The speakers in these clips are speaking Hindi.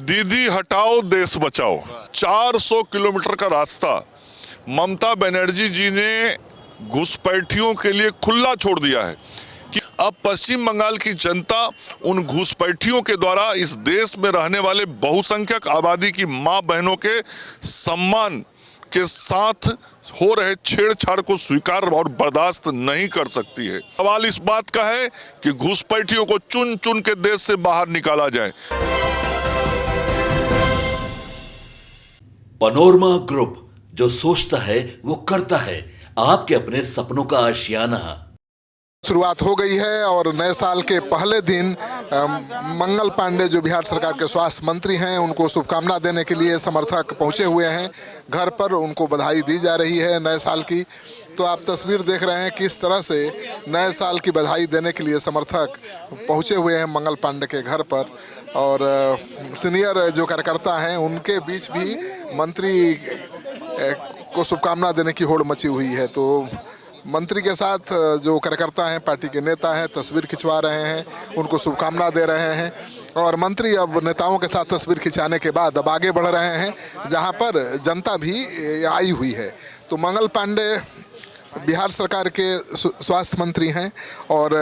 दीदी हटाओ देश बचाओ 400 किलोमीटर का रास्ता ममता बनर्जी जी ने घुसपैठियों के लिए खुला छोड़ दिया है कि अब पश्चिम बंगाल की जनता उन घुसपैठियों के द्वारा इस देश में रहने वाले बहुसंख्यक आबादी की मां बहनों के सम्मान के साथ हो रहे छेड़छाड़ को स्वीकार और बर्दाश्त नहीं कर सकती है। सवाल इस बात का है कि घुसपैठियों को चुन चुन के देश से बाहर निकाला जाए। पनोरमा ग्रुप, जो सोचता है वो करता है, आपके अपने सपनों का आशियाना। शुरुआत हो गई है और नए साल के पहले दिन मंगल पांडे जो बिहार सरकार के स्वास्थ्य मंत्री हैं, उनको शुभकामना देने के लिए समर्थक पहुंचे हुए हैं घर पर। उनको बधाई दी जा रही है नए साल की। तो आप तस्वीर देख रहे हैं किस तरह से नए साल की बधाई देने के लिए समर्थक पहुंचे हुए हैं मंगल पांडे के घर पर। और सीनियर जो कार्यकर्ता हैं उनके बीच भी मंत्री को शुभकामना देने की होड़ मची हुई है। तो मंत्री के साथ जो कार्यकर्ता हैं, पार्टी के नेता हैं, तस्वीर खिंचवा रहे हैं, उनको शुभकामना दे रहे हैं। और मंत्री अब नेताओं के साथ तस्वीर खिंचाने के बाद अब आगे बढ़ रहे हैं जहां पर जनता भी आई हुई है। तो मंगल पांडे बिहार सरकार के स्वास्थ्य मंत्री हैं और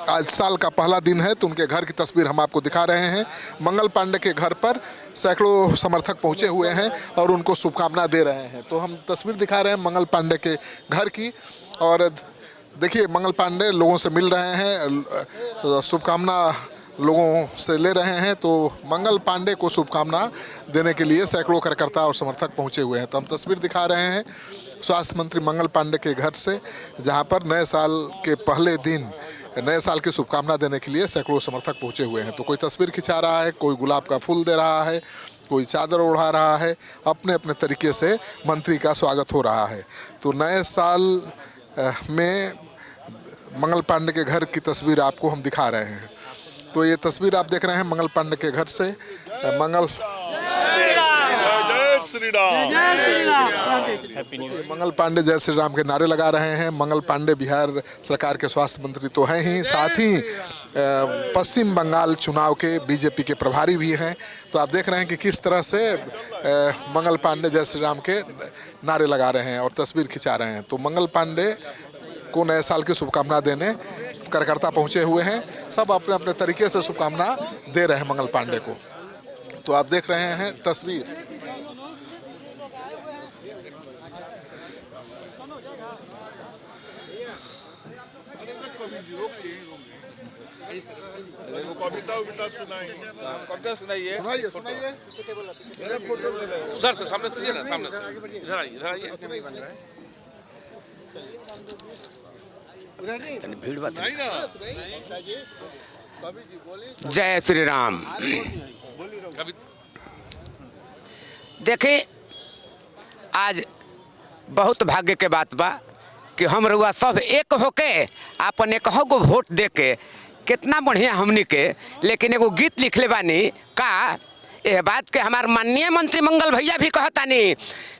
आज साल का पहला दिन है, तो उनके घर की तस्वीर हम आपको दिखा रहे हैं। मंगल पांडे के घर पर सैकड़ों समर्थक पहुंचे हुए हैं और उनको शुभकामना दे रहे हैं। तो हम तस्वीर दिखा रहे हैं मंगल पांडे के घर की। और देखिए, मंगल पांडे लोगों से मिल रहे हैं, शुभकामना लोगों से ले रहे हैं। तो मंगल पांडे को शुभकामना देने के लिए सैकड़ों कार्यकर्ता और समर्थक पहुंचे हुए हैं। तो हम तस्वीर दिखा रहे हैं स्वास्थ्य मंत्री मंगल पांडे के घर से, जहां पर नए साल के पहले दिन नए साल की शुभकामना देने के लिए सैकड़ों समर्थक पहुंचे हुए हैं। तो कोई तस्वीर खिंचा रहा है, कोई गुलाब का फूल दे रहा है, कोई चादर ओढ़ा रहा है। अपने अपने तरीके से मंत्री का स्वागत हो रहा है। तो नए साल में मंगल पांडे के घर की तस्वीर आपको हम दिखा रहे हैं। तो ये तस्वीर आप देख रहे हैं मंगल पांडे के घर से। मंगल पांडे जय श्री राम के नारे लगा रहे हैं। मंगल पांडे बिहार सरकार के स्वास्थ्य मंत्री तो हैं ही, साथ ही पश्चिम बंगाल चुनाव के बीजेपी के प्रभारी भी हैं। तो आप देख रहे हैं कि किस तरह से मंगल पांडे जय श्री राम के नारे लगा रहे हैं और तस्वीर खिंचा रहे हैं। तो मंगल पांडे को नए साल की शुभकामना देने कार्यकर्ता पहुंचे हुए हैं। सब अपने अपने तरीके से शुभकामना दे रहे हैं मंगल पांडे को। तो आप देख रहे हैं तस्वीर। सुनाइए। उधर से सामने से ना, सामने से इधर आइए, इधर आइए। भीड़ बात नहीं ना। जय श्री राम। देखिए, आज बहुत भाग्य के बात बा कि हम रउआ सब एक होके अपन एक गो वोट दे के कितना बढ़िया हमनी के। लेकिन एगो गीत लिखले बानी का, यह बात के हमार माननीय मंत्री मंगल भैया भी कहतानी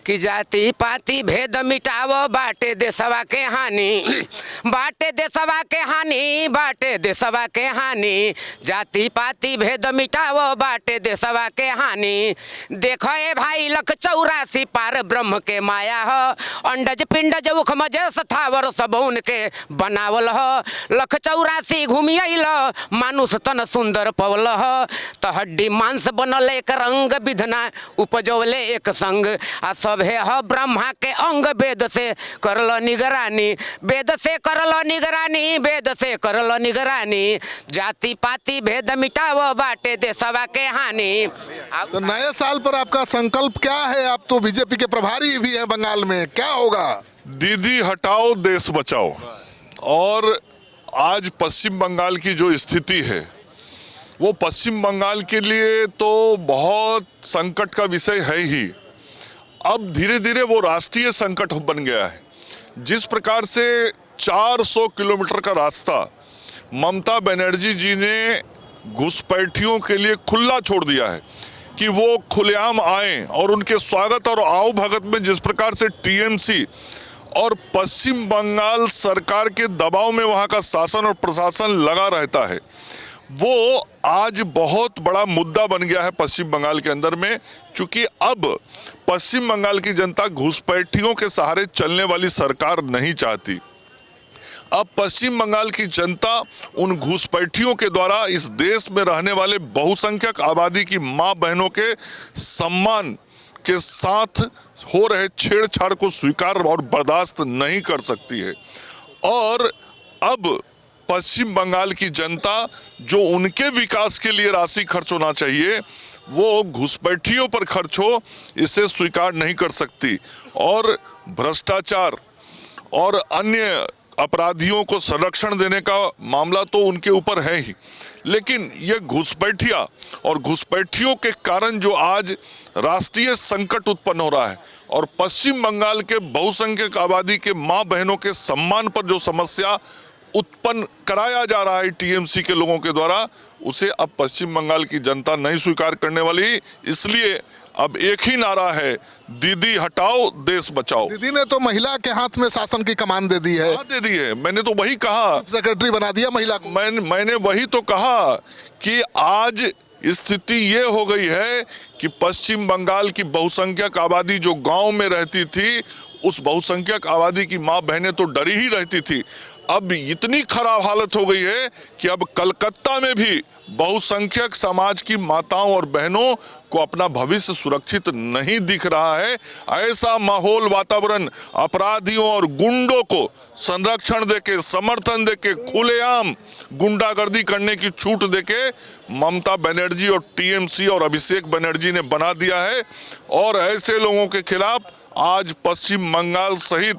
कि जाति पाति भेद मिटावो, बाटे देशवा के हानि, बाटे देशवा के हानि, बाटे देशवा के हानि, जाति पाति भेद मिटावो, बाटे देशवा के हानि। देखो ए भाई, लख 84 पार ब्रह्म के माया हो, अंडज पिंडज उखमज स्थावर सबौन के बनावल हो। लख 84 घूमियल मानुष तन सुंदर पवल हो, तो हड्डी मांस बनल एक रंग विधना उपजौले एक संग। आ सभे ह ब्रह्मा के अंग, वेद से करल निगरानी, वेद से करल निगरानी, वेद से करल निगरानी, जाति पाति भेद मिटावो, बाटे देशवा के हानि। तो नए साल पर आपका संकल्प क्या है? आप तो बीजेपी के प्रभारी भी हैं बंगाल में, क्या होगा? दीदी हटाओ देश बचाओ। और आज पश्चिम बंगाल की जो स्थिति है, वो पश्चिम बंगाल के लिए तो बहुत संकट का विषय है ही। अब धीरे धीरे वो राष्ट्रीय संकट बन गया है। जिस प्रकार से 400 किलोमीटर का रास्ता ममता बनर्जी जी ने घुसपैठियों के लिए खुला छोड़ दिया है कि वो खुलेआम आए, और उनके स्वागत और आओ भगत में जिस प्रकार से टीएमसी और पश्चिम बंगाल सरकार के दबाव में वहाँ का शासन और प्रशासन लगा रहता है, वो आज बहुत बड़ा मुद्दा बन गया है पश्चिम बंगाल के अंदर में, क्योंकि अब पश्चिम बंगाल की जनता घुसपैठियों के सहारे चलने वाली सरकार नहीं चाहती। अब पश्चिम बंगाल की जनता उन घुसपैठियों के द्वारा इस देश में रहने वाले बहुसंख्यक आबादी की मां बहनों के सम्मान के साथ हो रहे छेड़छाड़ को स्वीकार और बर्दाश्त नहीं कर सकती है। और अब पश्चिम बंगाल की जनता जो उनके विकास के लिए राशि खर्च होना चाहिए वो घुसपैठियों पर खर्च हो, इसे स्वीकार नहीं कर सकती। और भ्रष्टाचार और अन्य अपराधियों को संरक्षण देने का मामला तो उनके ऊपर है ही, लेकिन ये घुसपैठिया और घुसपैठियों के कारण जो आज राष्ट्रीय संकट उत्पन्न हो रहा है और पश्चिम बंगाल के बहुसंख्यक आबादी के मां बहनों के सम्मान पर जो समस्या उत्पन्न कराया जा रहा है टीएमसी के लोगों के द्वारा, उसे अब पश्चिम बंगाल की जनता नहीं स्वीकार करने वाली। इसलिए अब एक ही नारा है, दीदी हटाओ देश बचाओ। दीदी ने तो महिला के हाथ में शासन की कमान दे दी है। हाँ, दे दी है। मैंने तो वही कहा, सेक्रेटरी बना दिया महिला को। मैंने वही तो कहा कि आज स्थिति ये हो गई है कि पश्चिम बंगाल की बहुसंख्यक आबादी जो गांव में रहती थी, उस बहुसंख्यक आबादी की मां बहनें तो डरी ही रहती थी। अब इतनी खराब हालत हो गई है कि अब कलकत्ता में भी बहुसंख्यक समाज की माताओं और बहनों को अपना भविष्य सुरक्षित नहीं दिख रहा है। ऐसा माहौल, वातावरण अपराधियों और गुंडों को संरक्षण देके, समर्थन देके, खुलेआम गुंडागर्दी करने की छूट देके ममता बनर्जी और टीएमसी और अभिषेक बनर्जी ने बना दिया है। और ऐसे लोगों के खिलाफ आज पश्चिम बंगाल सहित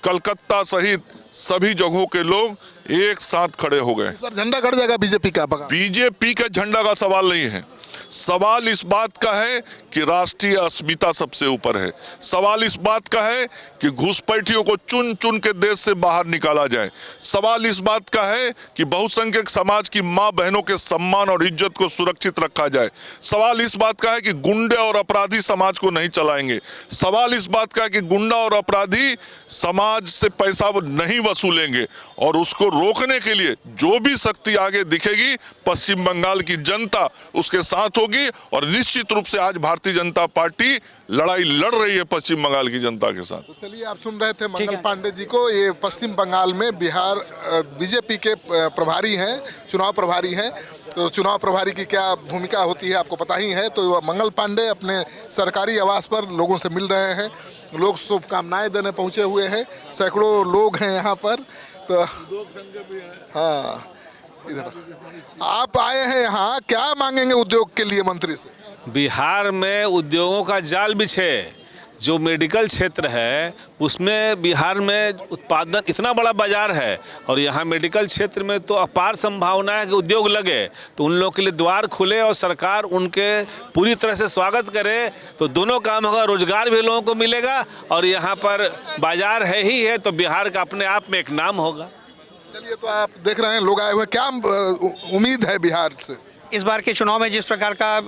कलकत्ता सहित सभी जगहों के लोग एक साथ खड़े हो गए। इस बार झंडा गड़ जाएगा बीजेपी का? बीजेपी के झंडा का सवाल नहीं है, सवाल इस बात का है कि राष्ट्रीय अस्मिता सबसे ऊपर है। सवाल इस बात का है कि घुसपैठियों को चुन चुन के देश से बाहर निकाला जाए। सवाल इस बात का है कि बहुसंख्यक समाज की मां बहनों के सम्मान और इज्जत को सुरक्षित रखा जाए। सवाल इस बात का है कि गुंडे और अपराधी समाज को नहीं चलाएंगे। सवाल इस बात का है कि गुंडा और अपराधी समाज से पैसा नहीं वसूलेंगे। और उसको रोकने के लिए जो भी शक्ति आगे दिखेगी, पश्चिम बंगाल की जनता उसके साथ होगी। और निश्चित रूप से आज भारतीय जनता पार्टी लड़ाई लड़ रही है पश्चिम बंगाल की जनता के साथ। तो चलिए, आप सुन रहे थे मंगल पांडे जी को। ये पश्चिम बंगाल में बिहार बीजेपी के प्रभारी हैं, चुनाव प्रभारी हैं। तो चुनाव प्रभारी की क्या भूमिका होती है आपको पता ही है। तो मंगल पांडे अपने सरकारी आवास पर लोगों से मिल रहे हैं, लोग शुभकामनाएं देने पहुंचे हुए हैं। सैकड़ों लोग हैं यहाँ पर। तो हाँ, इधर आप आए हैं यहाँ, क्या मांगेंगे उद्योग के लिए मंत्री से? बिहार में उद्योगों का जाल बिछे। जो मेडिकल क्षेत्र है उसमें बिहार में उत्पादन इतना बड़ा बाजार है और यहाँ मेडिकल क्षेत्र में तो अपार संभावना है कि उद्योग लगे। तो उन लोगों के लिए द्वार खुले और सरकार उनके पूरी तरह से स्वागत करे तो दोनों काम होगा, रोजगार भी लोगों को मिलेगा और यहाँ पर बाजार है ही है तो बिहार का अपने आप में एक नाम होगा। चलिए, तो आप देख रहे हैं लोग आए हुए, क्या उम्मीद है बिहार से? इस बार के चुनाव में जिस प्रकार का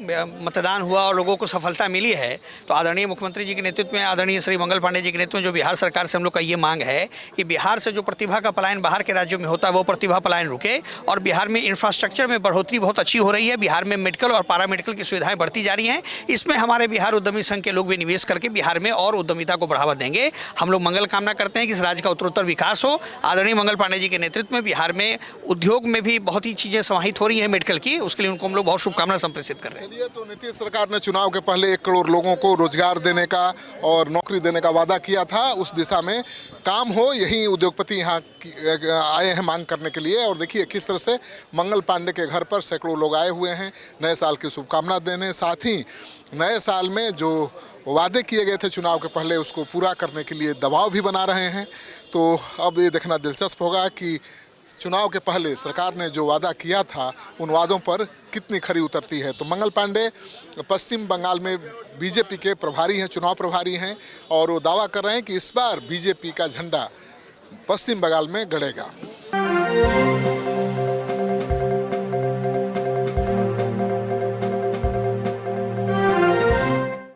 मतदान हुआ और लोगों को सफलता मिली है, तो आदरणीय मुख्यमंत्री जी के नेतृत्व में, आदरणीय श्री मंगल पांडे जी के नेतृत्व में जो बिहार सरकार से हम लोग का ये मांग है कि बिहार से जो प्रतिभा का पलायन बाहर के राज्यों में होता है वो प्रतिभा पलायन रुके और बिहार में इंफ्रास्ट्रक्चर में बढ़ोतरी बहुत अच्छी हो रही है। बिहार में मेडिकल और पैरामेडिकल की सुविधाएं बढ़ती जा रही हैं। इसमें हमारे बिहार उद्यमी संघ के लोग भी निवेश करके बिहार में और उद्यमिता को बढ़ावा देंगे। हम लोग मंगल कामना करते हैं कि इस राज्य का उत्तरोत्तर विकास हो। आदरणीय मंगल पांडे जी के नेतृत्व में बिहार में उद्योग में भी बहुत ही चीज़ें समाहित हो रही हैं मेडिकल की, उसके लिए उनको हम लोग बहुत शुभकामना संप्रेषित कर रहे हैं। तो नीतीश सरकार ने चुनाव के पहले 1 करोड़ लोगों को रोजगार देने का और नौकरी देने का वादा किया था। उस दिशा में काम हो, यही उद्योगपति यहाँ आए हैं मांग करने के लिए। और देखिए किस तरह से मंगल पांडे के घर पर सैकड़ों लोग आए हुए हैं नए साल की शुभकामना देने, साथ ही नए साल में जो वादे किए गए थे चुनाव के पहले उसको पूरा करने के लिए दबाव भी बना रहे हैं। तो अब ये देखना दिलचस्प होगा कि चुनाव के पहले सरकार ने जो वादा किया था उन वादों पर कितनी खरी उतरती है। तो मंगल पांडे पश्चिम बंगाल में बीजेपी के प्रभारी हैं, चुनाव प्रभारी हैं और वो दावा कर रहे हैं कि इस बार बीजेपी का झंडा पश्चिम बंगाल में गड़ेगा।